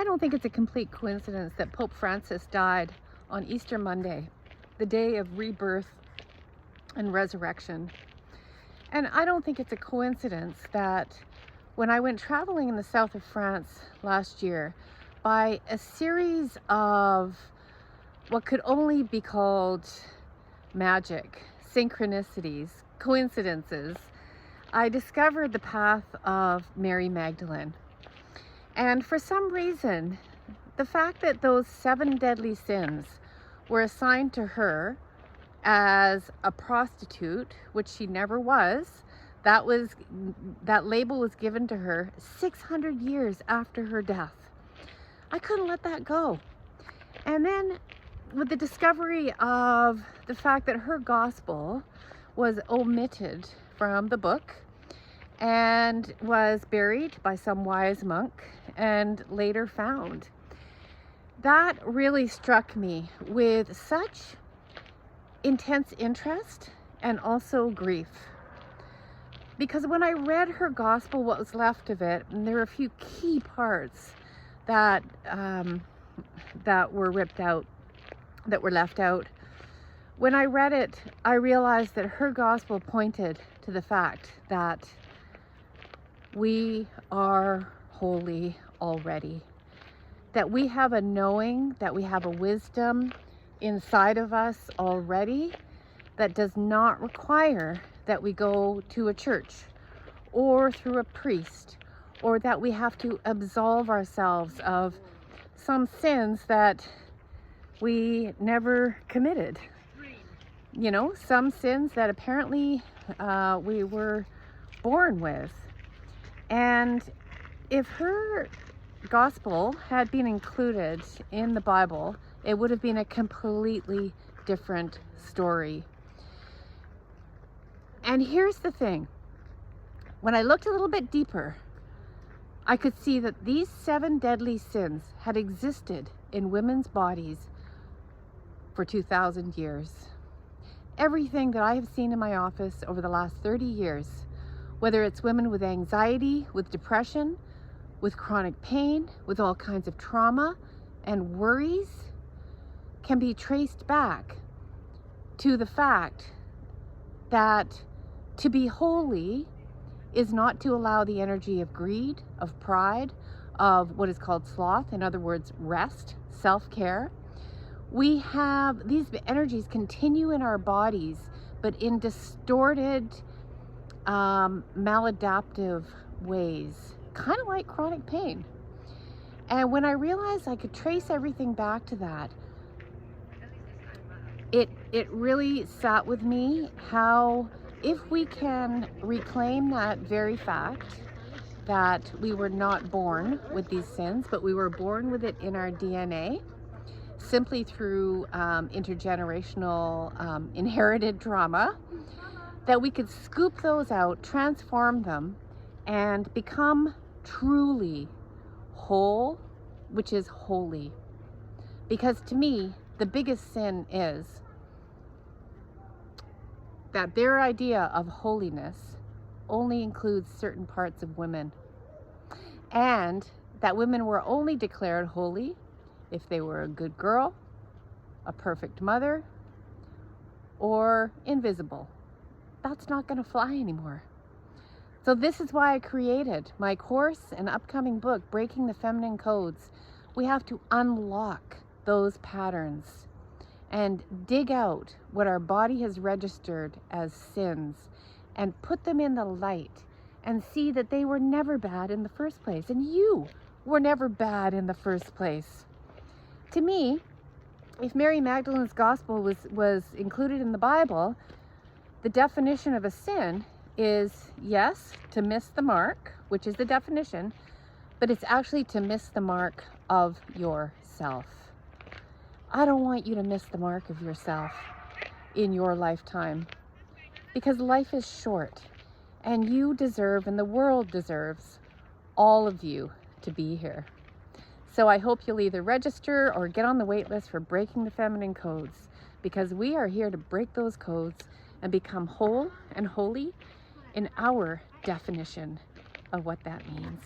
I don't think it's a complete coincidence that Pope Francis died on Easter Monday, the day of rebirth and resurrection. And I don't think it's a coincidence that when I went traveling in the south of France last year, by a series of what could only be called magic, synchronicities, coincidences, I discovered the path of Mary Magdalene. And for some reason, the fact that those 7 deadly sins were assigned to her as a prostitute, which she never was, that label was given to her 600 years after her death. I couldn't let that go. And then with the discovery of the fact that her gospel was omitted from the book and was buried by some wise monk and later found, that really struck me with such intense interest and also grief. Because when I read her gospel, what was left of it, and there were a few key parts that were ripped out, that were left out. When I read it, I realized that her gospel pointed to the fact that we are holy already, that we have a knowing, that we have a wisdom inside of us already that does not require that we go to a church or through a priest, or that we have to absolve ourselves of some sins that we never committed. You know, some sins that apparently we were born with. And if her gospel had been included in the Bible, it would have been a completely different story. And here's the thing. When I looked a little bit deeper, I could see that these 7 deadly sins had existed in women's bodies for 2,000 years. Everything that I have seen in my office over the last 30 years, whether it's women with anxiety, with depression, with chronic pain, with all kinds of trauma and worries, can be traced back to the fact that to be holy is not to allow the energy of greed, of pride, of what is called sloth, in other words, rest, self-care. We have these energies continue in our bodies, but in distorted, maladaptive ways, kind of like chronic pain. And when I realized I could trace everything back to that, it really sat with me how if we can reclaim that very fact that we were not born with these sins, but we were born with it in our DNA, simply through intergenerational inherited trauma, that we could scoop those out, transform them, and become truly whole, which is holy. Because to me, the biggest sin is that their idea of holiness only includes certain parts of women, and that women were only declared holy if they were a good girl, a perfect mother, or invisible. That's not going to fly anymore. So this is why I created my course and upcoming book, Breaking the Feminine Codes. We have to unlock those patterns and dig out what our body has registered as sins and put them in the light and see that they were never bad in the first place. And you were never bad in the first place. To me, if Mary Magdalene's gospel was included in the Bible, the definition of a sin is, yes, to miss the mark, which is the definition, but it's actually to miss the mark of yourself. I don't want you to miss the mark of yourself in your lifetime, because life is short and you deserve, and the world deserves, all of you to be here. So I hope you'll either register or get on the wait list for Breaking the Feminine Codes, because we are here to break those codes and become whole and holy in our definition of what that means.